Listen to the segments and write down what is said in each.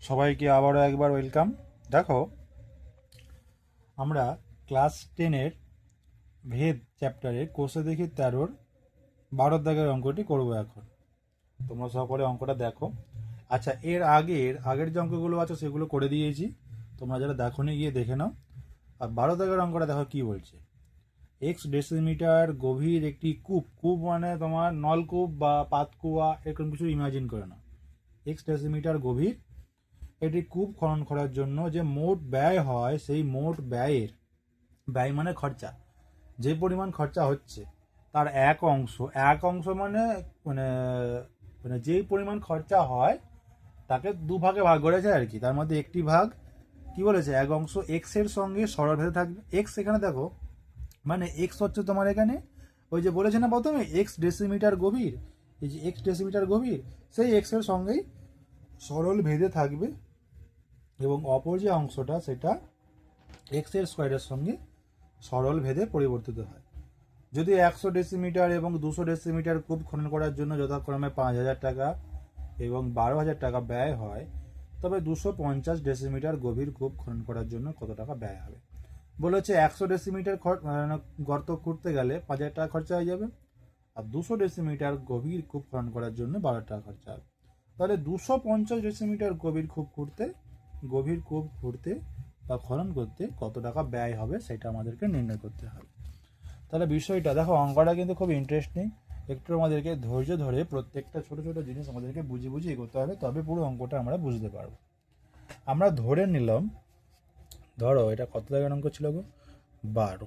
সবাইকে আবারও একবার ওয়েলকাম। দেখো, আমরা ক্লাস 10-এর ভেদ চ্যাপ্টারে কোষে দেখি 13-র 12 দাগের অঙ্কটি করব এখন। তোমরা সকলে অঙ্কটা দেখো। আচ্ছা, আগের যে অঙ্কগুলো আছে সেগুলো করে দিয়েছি, তোমরা যারা দেখোনি গিয়ে দেখে নাও। আর 12 দাগের অঙ্কটা দেখো কি বলছে। এক্স ডেসিমিটার গভীর একটি কূপ, কূপ মানে তোমার নলকূপ বা পাতকুয়া, এরকম কিছু ইমাজিন করে নাও। এক্স ডেসিমিটার গভীর এটি কূপ খনন করার জন্য যে মোট ব্যয় হয়, সেই মোট ব্যয় মানে খরচা, যে পরিমাণ খরচা হচ্ছে তার এক অংশ মানে মানে মানে যেই পরিমাণ খরচা হয় তাকে দুভাগে ভাগ করেছে আর কি। তার মধ্যে একটি ভাগ কি বলেছে, এক অংশ এক্স এর সঙ্গে সরল ভেদে থাকবে। এক্স এখানে দেখো, মানে এক্স হচ্ছে তোমার এখানে ওই যে বলেছে না প্রথমে এক্স ডেসিমিটার গভীর, এই যে এক্স ডেসিমিটার গভীর সেই এক্স এর সঙ্গেই সরল ভেদে থাকবে, এবং অপর যে অংশটা সেটা এক্স এর স্কোয়ারের সঙ্গে সরল ভেদে পরিবর্তিত হয়। যদি 100 ডেসিমিটার এবং 200 ডেসিমিটার কূপ খনন করার জন্য যথাক্রমে 5,000 টাকা এবং 12,000 টাকা ব্যয় হয়, তবে 250 ডেসিমিটার গভীর কূপ খনন করার জন্য কত টাকা ব্যয় হবে। বলেছে 100 ডেসিমিটার গর্ত খুঁড়তে গেলে 5,000 টাকা খরচা হয়ে যাবে, আর 200 ডেসিমিটার গভীর কূপ খনন করার জন্য 12 টাকা খরচা হবে। তাহলে 250 ডেসিমিটার গভীর কূপ খুঁড়তে বা খনন করতে কত টাকা ব্যয় হবে সেটা আমাদেরকে নির্ণয় করতে হবে। তাহলে বিষয়টা দেখো, অঙ্কটা কিন্তু খুব ইন্টারেস্টিং। একটু আমাদেরকে ধৈর্য ধরে প্রত্যেকটা ছোট ছোট জিনিস আমাদেরকে বুঝে বুঝে এগোতে হবে, তবে পুরো অঙ্কটা আমরা বুঝতে পারবো। আমরা ধরে নিলাম, ধরো এটা কত দাগের অঙ্ক ছিল গো, 12।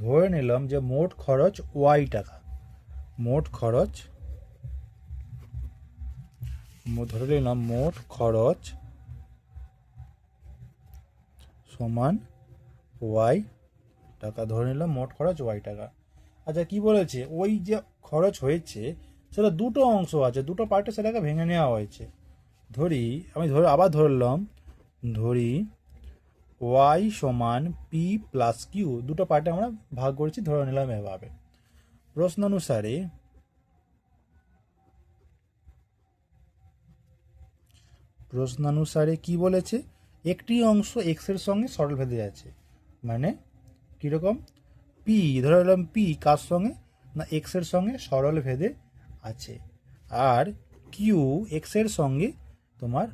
ধরে নিলাম যে মোট খরচ ওয়াই টাকা। ধরে নিলাম মোট খরচ সমান ওয়াই টাকা। ধরে নিলাম মোট খরচ ওয়াই টাকা। আচ্ছা, কি বলেছে, ওই যে খরচ হয়েছে সেটা দুটো অংশ আছে, দুটো পার্টে সেটাকে ভেঙে নেওয়া হয়েছে। আবার ধরি ওয়াই সমান পি প্লাস কিউ, দুটো পার্টে আমরা ভাগ করেছি, ধরে নিলাম এভাবে। প্রশ্নানুসারে কি বলেছে, একটি অংশ এক্স এর সঙ্গে সরল ভেদে আছে, মানে কিরকম, পি ধরে নিলাম, পি কার সঙ্গে না এক্স এর সঙ্গে সরল ভেদে আছে, আর কিউ এক্স এর সঙ্গে তোমার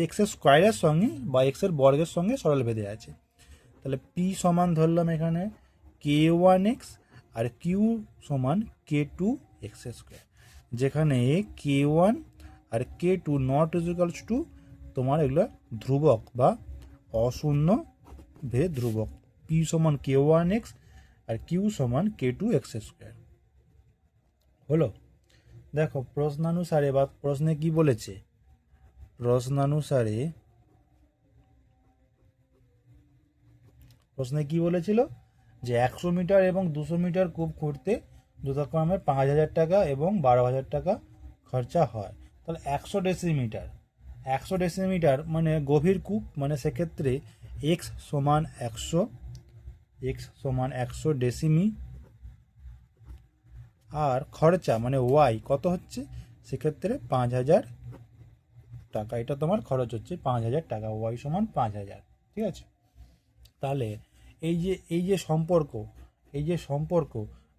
এক্স এর স্কোয়ারের সঙ্গে বা এক্স এর বর্গের সঙ্গে সরল ভেদে আছে। তাহলে পি সমান ধরলাম এখানে k1x আর কিউ সমান k2x², যেখানে k1 R k2 not ইজিক্যালস two তোমার এগুলো ধ্রুবক বা অশূন্য ভেদ ধ্রুবক। পি সমান k1x আর কিউ সমান k2x²। হলো। দেখো প্রশ্নানুসারে বা প্রশ্নে কি বলেছে, প্রশ্নে কি বলেছিল যে 100 মিটার এবং 200 মিটার কূপ খুঁড়তে যথাক্রমে 5,000 টাকা এবং 12,000 টাকা খরচা হয়। তাহলে 100 ডেসিমিটার মানে গভীর কূপ, মানে সেক্ষেত্রে এক্স সমান 100 ডেসিমি, আর খরচা মানে ওয়াই কত হচ্ছে, সেক্ষেত্রে 5,000 টাকা। এটা তোমার খরচ হচ্ছে 5,000 টাকা, ওয়াই সমান 5,000। ঠিক আছে। তাহলে এই যে সম্পর্ক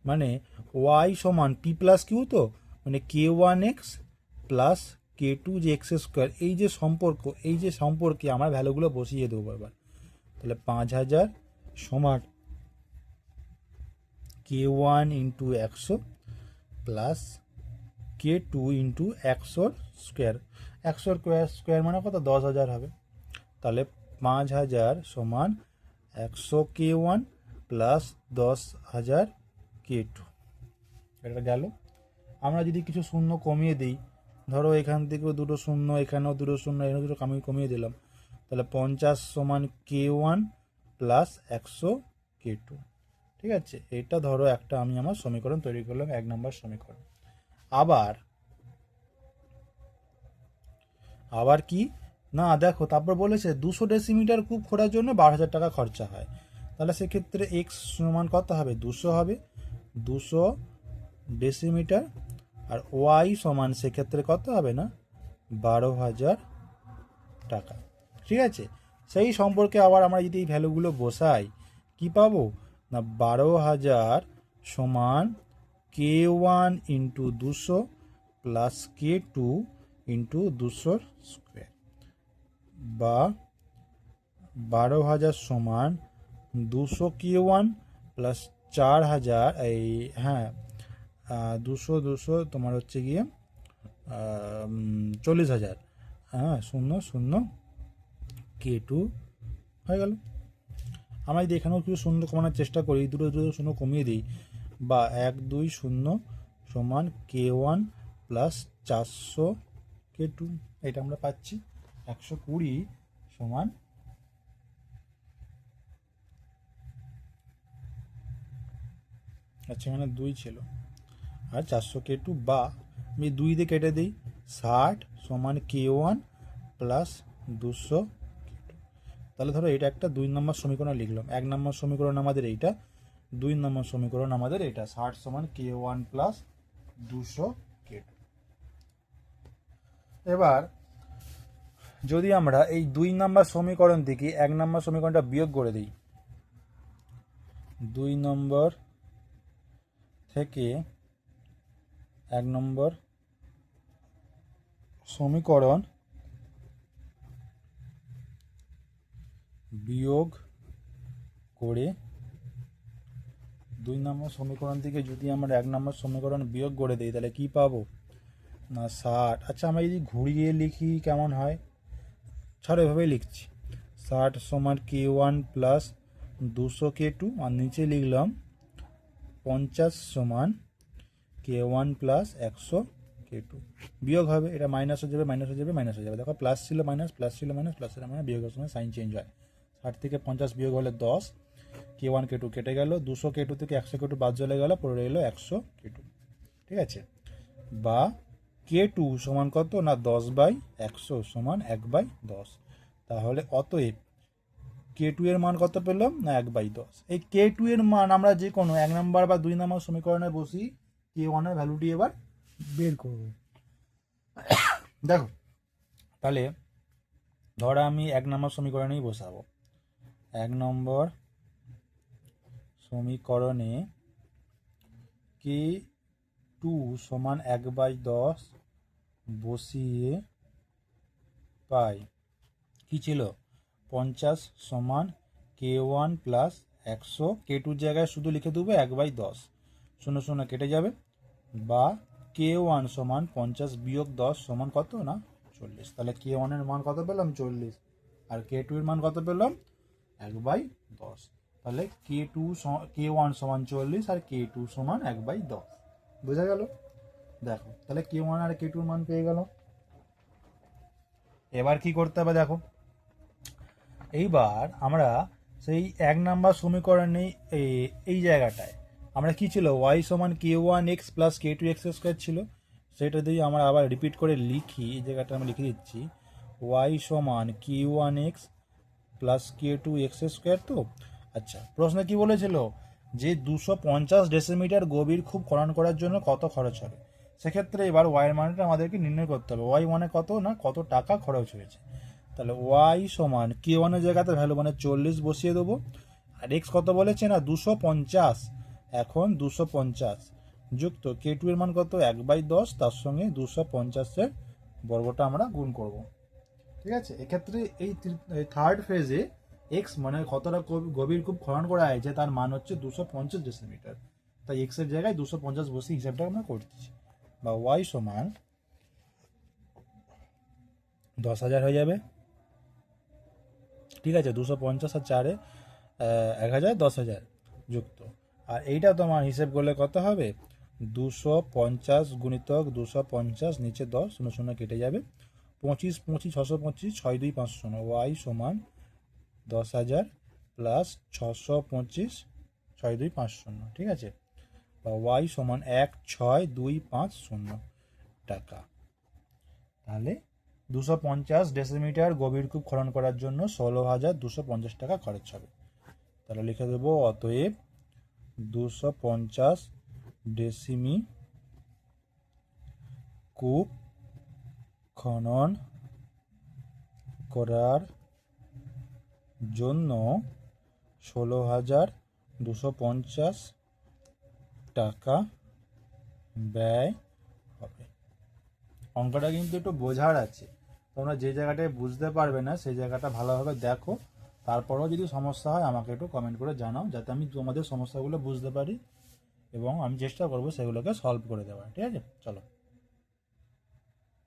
মানে ওয়াই সমান পি প্লাস কিউ, তো মানে k1x প্লাস k2 যে x², এই যে সম্পর্কে আমরা ভ্যালুগুলো বসিয়ে দেবো এবার। তাহলে 5,000 সমান k1 into 100 plus k2 into 100² 100² মানে কত, 10,000 হবে। তাহলে 5,000 সমান 100 k1 প্লাস 10,000 k2। এটা গেল। আমরা যদি কিছু শূন্য কমিয়ে দিই, ধরো এখান থেকেও দুটো শূন্য, এখানেও দুটো শূন্য, এখানে দুটো আমি কমিয়ে দিলাম, তাহলে 50 সমান k1 প্লাস 100 k2। ঠিক আছে, এটা ধরো একটা আমি আমার সমীকরণ তৈরি করলাম, 1 নম্বর সমীকরণ। আবার কি না, দেখো তারপর বলেছে 200 ডেসিমিটার কূপ খোঁড়ার জন্য 12,000 টাকা খরচা হয়। তাহলে সেক্ষেত্রে এক্স সমান কত হবে, 200 হবে। 200 ডেসিমিটার আর ওয়াই সমান সেক্ষেত্রে কত হবে না 12,000 টাকা। ঠিক আছে, সেই সম্পর্কে আবার আমরা যদি এই ভ্যালুগুলো বসাই কি পাবো না 12,000 সমান K1 into 200 plus K2 into 200 square, বা 12,000 সমান 200 K1 প্লাস 4,000 এই 200 তোমার হচ্ছে গিয়ে 40,000, 0 K2 হয়ে গেল। আমরা যদি এখানেও কিছু শূন্য কমানোর চেষ্টা করি, দুটো শূন্য কমিয়ে দিই, বা 120 সমান K1 প্লাস 400 K2, এটা আমরা পাচ্ছি 120 সমান আচ্ছা এখানে 2 ছিল আর 400 K2, বা আমি 2 দিয়ে কেটে দিই 60 সমান K1 প্লাস 200 K2। তাহলে ধরো এটা একটা 2 নম্বর সমীকরণ লিখলাম, 1 নম্বর সমীকরণ আমাদের এইটা, 2 নম্বর সমীকরণ আমাদের এটা, 60 সমান K1 প্লাস 200 K2। এবার যদি আমরা এই 2 নম্বর সমীকরণ থেকে 1 নম্বর সমীকরণটা বিয়োগ করে দিই, 2 নম্বর থেকে 1 নম্বর সমীকরণ বিয়োগ করে, 2 নম্বর সমীকরণ থেকে যদি আমরা 1 নম্বর সমীকরণ বিয়োগ করে দিই তাহলে কি পাবো না 60। আচ্ছা আমরা যদি ঘুরিয়ে লিখি কেমন হয়, ছাড়ো এভাবেই লিখছি, 60 সমান K1 প্লাস 200 K2, আর নিচে লিখলাম 50 সমান K1 প্লাস 100 K2। বিয়োগ হবে, এটা মাইনাস হয়ে যাবে, মাইনাস হয়ে যাবে, মাইনাস হয়ে যাবে। দেখো প্লাস ছিল মাইনাস, প্লাস ছিল মাইনাস, প্লাসের মানে বিয়োগের সময় সাইন চেঞ্জ হয়। 60 থেকে 50 বিয়োগ হলে 10, K1 K2 কেটে গেল, 200 K2 থেকে 100 K2 বাদ চলে গেল, পড়ে রইল 100 K2। ঠিক আছে, বা K2 সমান কত না 10/100 সমান 1/10। তাহলে অতএব K2 এর মান কত পেলাম না 1/10। এই K2 এর মান আমরা যে কোনো 1 নম্বর বা 2 নম্বর সমীকরণে বসি K1 এর ভ্যালুটি এবার বের করব। দেখো তাহলে ধরো আমি 1 নম্বর সমীকরণেই বসাবো, 1 নম্বর সমীকরণে K2 সমান 1/10 বসিয়ে পাই কি ছিল 50 সমান K1 প্লাস 100, K2 জায়গায় শুধু লিখে দেবো 1/10, 0 0 কেটে যাবে, বা K1 সমান 50 বিয়োগ 10 সমান কত না 40। তাহলে K1 এর মান কত পেলাম 40, আর K2 এর মান কত পেলাম 1/10। তাহলে K1 সমান 40 আর K2 সমান 1/10, বোঝা গেল। দেখো তাহলে K1 আর K2 এর মান পেয়ে গেল। এবার কি করতে হবে দেখো, এইবার আমরা সেই 1 নাম্বার সমীকরণে এই জায়গাটায় আমরা কি ছিল y সমান K1x প্লাস K2x স্কোয়ার ছিল, সেটা দিয়ে আমরা আবার রিপিট করে লিখি, এই জায়গাটা আমরা লিখে দিচ্ছি y সমান K1x প্লাস K2x স্কোয়ার। তো আচ্ছা প্রশ্ন কি বলেছিল যে 250 ডেসিমিটার গভীর খুব খনন করার জন্য কত খরচ হবে। সেক্ষেত্রে এবার ওয়াই মানটা আমাদেরকে নির্ণয় করতে হবে, ওয়াই মানে কত না কত টাকা খরচ হয়েছে। তাহলে ওয়াই সমান K1 এর জায়গাতে ভ্যালু মানে 40 বসিয়ে দেবো, আর এক্স কত বলেছে না 250, এখন 250 যুক্ত K2 এর মান কত 1/10, তার সঙ্গে 250-এর বর্গটা আমরা গুণ করব। ঠিক আছে, এক্ষেত্রে এই থার্ড ফেজে এক্স মানে কতটা গভীর কূপ খনন করা হয়েছে তার মান হচ্ছে 250 ডেসিমিটার, তাই এক্স এর জায়গায় 250 বসে হিসাবটা আমরা করতেছি, বা ওয়াই সমান 10,000 হয়ে যাবে। ঠিক আছে, 250 আর 4-এ 1,000, 10,000 যুক্ত, আর এইটা তোমার হিসেব করলে কত হবে 250 গুণিতক 250 নিচে 10, 0 0 কেটে যাবে, 25 25 625, 6 2 500, ওয়াই সমান 10,000 প্লাস 625 6 2 500। ঠিক আছে, বা ওয়াই সমান 16250 টাকা। তাহলে 250 ডেসিমিটার গভীর কূপ খনন করার জন্য 16,250 টাকা খরচ হবে। তাহলে লিখে দেবো অতএব 250 ডেসিমি কূপ খনন করার জন্য 16,250 টাকা ব্যয় হবে। অঙ্কটা কিন্তু একটু বোঝার আছে, তোমরা যে জায়গাটায় বুঝতে পারবে না সেই জায়গাটা ভালোভাবে দেখো, তারপরেও যদি সমস্যা হয় আমাকে একটু কমেন্ট করে জানাও, যাতে আমি তোমাদের সমস্যাগুলো বুঝতে পারি এবং আমি চেষ্টা করবো সেগুলোকে সলভ করে দেওয়ার। ঠিক আছে, চলো।